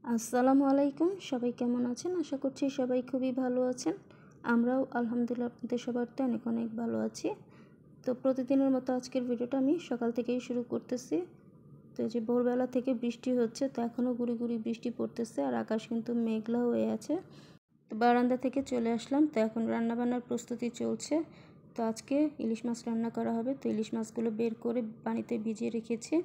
আসসালামু আলাইকুম। সবাই কেমন আছেন? আশা করছি সবাই খুবই ভালো আছেন। আমরাও আলহামদুলিল্লাহ আপনাদের সবারতে অনেক অনেক ভালো আছি। তো প্রতিদিনের মতো আজকের ভিডিওটা আমি সকাল থেকেই শুরু করতেছি। তো এই যে ভোরবেলা থেকে বৃষ্টি হচ্ছে, তো এখনও গুঁড়ি গুঁড়ি বৃষ্টি পড়তেছে আর আকাশ কিন্তু মেঘলা হয়ে আছে। তো বারান্দা থেকে চলে আসলাম। তো এখন রান্নাবান্নার প্রস্তুতি চলছে। তো আজকে ইলিশ মাছ রান্না করা হবে। তো ইলিশ মাছগুলো বের করে পানিতে ভিজিয়ে রেখেছি।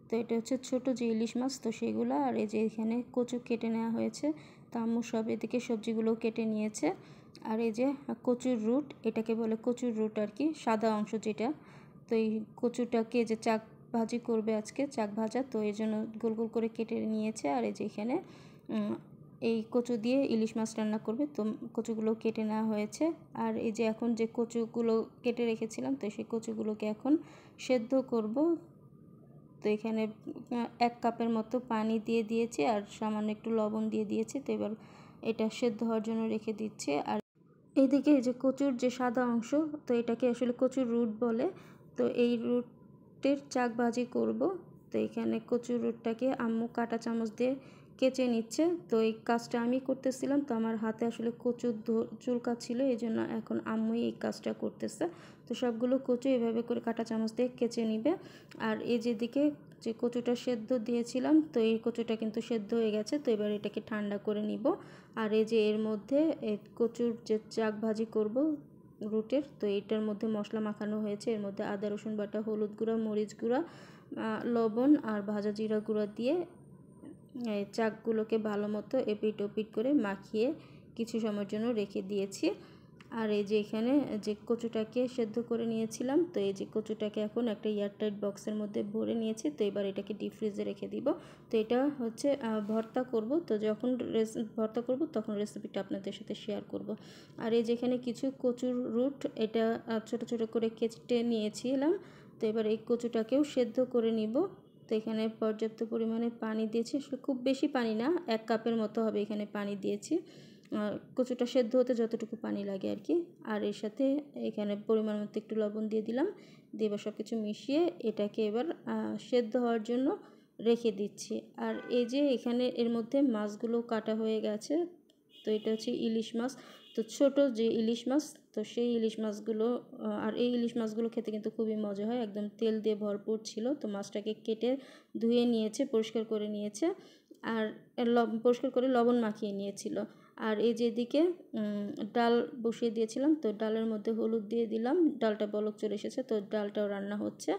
তো এটা হচ্ছে ছোট যে ইলিশ মাছ, তো সেগুলো আর এই যে এখানে কচু কেটে নেওয়া হয়েছে। তো আম্মু সব এদিকে সবজিগুলোও কেটে নিয়েছে। আর এই যে কচুর রুট, এটাকে বলে কচুর রুট আর কি, সাদা অংশ যেটা। তো এই কচুটাকে যে চাক ভাজি করবে আজকে, চাক ভাজা, তো এই জন্য গোল গোল করে কেটে নিয়েছে। আর এই যে এখানে এই কচু দিয়ে ইলিশ মাছ রান্না করবে। তো কচুগুলো কেটে নেওয়া হয়েছে। আর এই যে এখন যে কচুগুলো কেটে রেখেছিলাম, তো সেই কচুগুলোকে এখন সেদ্ধ করব। তো এখানে 1 কাপের মতো পানি দিয়ে দিয়েছি আর সামান্য একটু লবণ দিয়ে দিয়েছি। তো এবার এটা সেদ্ধ হওয়ার জন্য রেখে দিচ্ছি। আর এইদিকে এই যে কচুর যে সাদা অংশ, তো এটাকে আসলে কচুর রুট বলে। তো এই রুটের চাক ভাজি করব। তো এখানে কচুর রুটটাকে আম্মু কাঁটা চামচ দিয়ে কেচে নিচ্ছে। তো এই কাজটা আমি করতেছিলাম, তো আমার হাতে আসলে কচুর চুলকাচ্ছিল, এই জন্য এখন আম্মুই এই কাজটা করতেছে। তো সবগুলো কচু এভাবে করে কাঁটা চামচ দিয়ে কেচে নিবে। আর এই যেদিকে যে কচুটা সেদ্ধ দিয়েছিলাম, তো এই কচুটা কিন্তু সেদ্ধ হয়ে গেছে। তো এবার এটাকে ঠান্ডা করে নিব। আর এই যে এর মধ্যে কচুর যে চাক ভাজি করব রুটের, তো এটার মধ্যে মশলা মাখানো হয়েছে। এর মধ্যে আদা রসুন বাটা, হলুদ গুঁড়া, মরিচ গুঁড়া, লবণ আর ভাজা জিরা গুঁড়া দিয়ে চাকগুলোকে ভালো মতো এপিট ওপিট করে মাখিয়ে কিছু সময়ের জন্য রেখে দিয়েছি। আর এই যে এখানে যে কচুটাকে সেদ্ধ করে নিয়েছিলাম, তো এই যে কচুটাকে এখন একটা এয়ারটাইট বক্সের মধ্যে ভরে নিয়েছি। তো এবার এটাকে ডিপ ফ্রিজে রেখে দিব। তো এটা হচ্ছে ভর্তা করব। তো যখন ভর্তা করব তখন রেসিপিটা আপনাদের সাথে শেয়ার করব। আর এই যেখানে কিছু কচুর রুট, এটা ছোট ছোট করে কেটে নিয়েছিলাম। তো এবার এই কচুটাকেও সেদ্ধ করে নিব। তো এখানে পর্যাপ্ত পরিমাণে পানি দিয়েছি, আসলে খুব বেশি পানি না, 1 কাপের মতো হবে এখানে পানি দিয়েছি। কচুটা সেদ্ধ হতে যতটুকু পানি লাগে আর কি। আর এর সাথে এখানে পরিমাণ মতো একটু লবণ দিয়ে দিলাম। দিয়ে এবার সব কিছু মিশিয়ে এটাকে এবার সেদ্ধ হওয়ার জন্য রেখে দিচ্ছি। আর এই যে এখানে এর মধ্যে মাছগুলো কাটা হয়ে গেছে। তো এটা হচ্ছে ইলিশ মাছ। তো ছোট যে ইলিশ মাছ, তো সেই ইলিশ মাছগুলো, আর এই ইলিশ মাছগুলো খেতে কিন্তু খুবই মজা হয়, একদম তেল দিয়ে ভরপুর ছিল। তো মাছটাকে কেটে ধুয়ে নিয়েছে, পরিষ্কার করে নিয়েছে আর পরিষ্কার করে লবণ মাখিয়ে নিয়েছিল। আর এই যেদিকে ডাল বসিয়ে দিয়েছিলাম, তো ডালের মধ্যে হলুদ দিয়ে দিলাম, ডালটা বলক চলে এসেছে, তো ডালটাও রান্না হচ্ছে।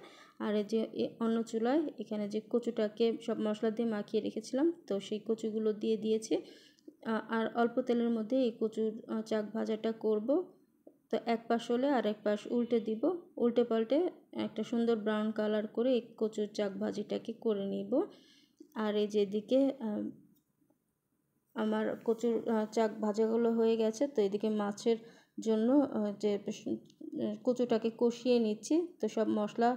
আর এই যে অন্য চুলায় এখানে যে কচুটাকে সব মশলা দিয়ে মাখিয়ে রেখেছিলাম, তো সেই কচুগুলো দিয়ে দিয়েছি। আর অল্প তেলের মধ্যে এই কচুর চাক ভাজাটা করব। তো এক পাশ হলে আর এক পাশ উল্টে দিব, উল্টে পাল্টে একটা সুন্দর ব্রাউন কালার করে এই কচুর চাক ভাজিটাকে করে নিব। আর এই যেদিকে আমার কচুর চাক ভাজাগুলো হয়ে গেছে, তো এদিকে মাছের জন্য যে কচুটাকে কষিয়ে নিচ্ছি। তো সব মশলা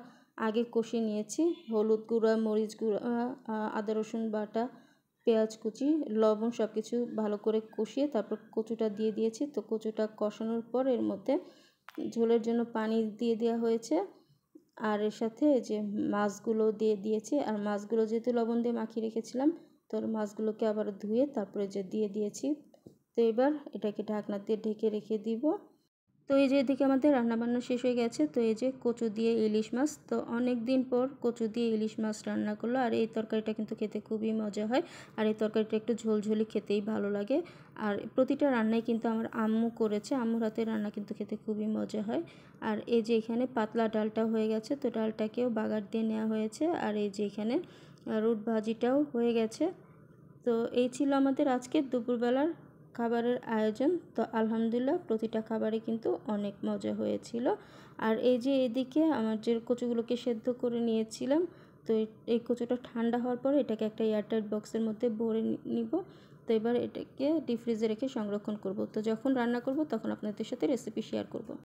আগে কষিয়ে নিয়েছি, হলুদ গুঁড়া, মরিচ গুঁড়া, আদা রসুন বাটা, পেঁয়াজ কুচি, লবণ, সব কিছু ভালো করে কষিয়ে তারপর কচুটা দিয়ে দিয়েছি। তো কচুটা কষানোর পর এর মধ্যে ঝোলের জন্য পানি দিয়ে দেওয়া হয়েছে। আর এর সাথে যে মাছগুলো দিয়ে দিয়েছি। আর মাছগুলো যেহেতু লবণ দিয়ে মাখিয়ে রেখেছিলাম, তো মাছগুলোকে আবার ধুয়ে তারপরে যে দিয়ে দিয়েছি। তো এবার এটাকে ঢাকনা দিয়ে ঢেকে রেখে দিব। তো এই যে এদিকে আমাদের রান্নাবান্না শেষ হয়ে গেছে। তো এই যে কচু দিয়ে ইলিশ মাছ, তো অনেক দিন পর কচু দিয়ে ইলিশ মাছ রান্না করলো। আর এই তরকারিটা কিন্তু খেতে খুবই মজা হয়। আর এই তরকারিটা একটু ঝোলঝোলি খেতেই ভালো লাগে। আর প্রতিটা রান্নাই কিন্তু আমার আম্মু করেছে, আম্মুর হাতের রান্না কিন্তু খেতে খুবই মজা হয়। আর এই যে এখানে পাতলা ডালটা হয়ে গেছে, তো ডালটাকেও বাগার দিয়ে নেওয়া হয়েছে। আর এই যে এখানে রুট ভাজিটাও হয়ে গেছে। তো এই ছিল আমাদের আজকের দুপুরবেলার খাবারের আয়োজন। তো আলহামদুলিল্লাহ প্রতিটা খাবারই কিন্তু অনেক মজা হয়েছিল। আর এই যে এদিকে আমার যে কচুগুলোকে সেদ্ধ করে নিয়েছিলাম, তো এই কচুটা ঠান্ডা হওয়ার পরে এটাকে একটা এয়ারটাইট বক্সের মধ্যে ভরে নিব। তো এবার এটাকে ডিপ ফ্রিজে রেখে সংরক্ষণ করব। তো যখন রান্না করব তখন আপনাদের সাথে রেসিপি শেয়ার করব।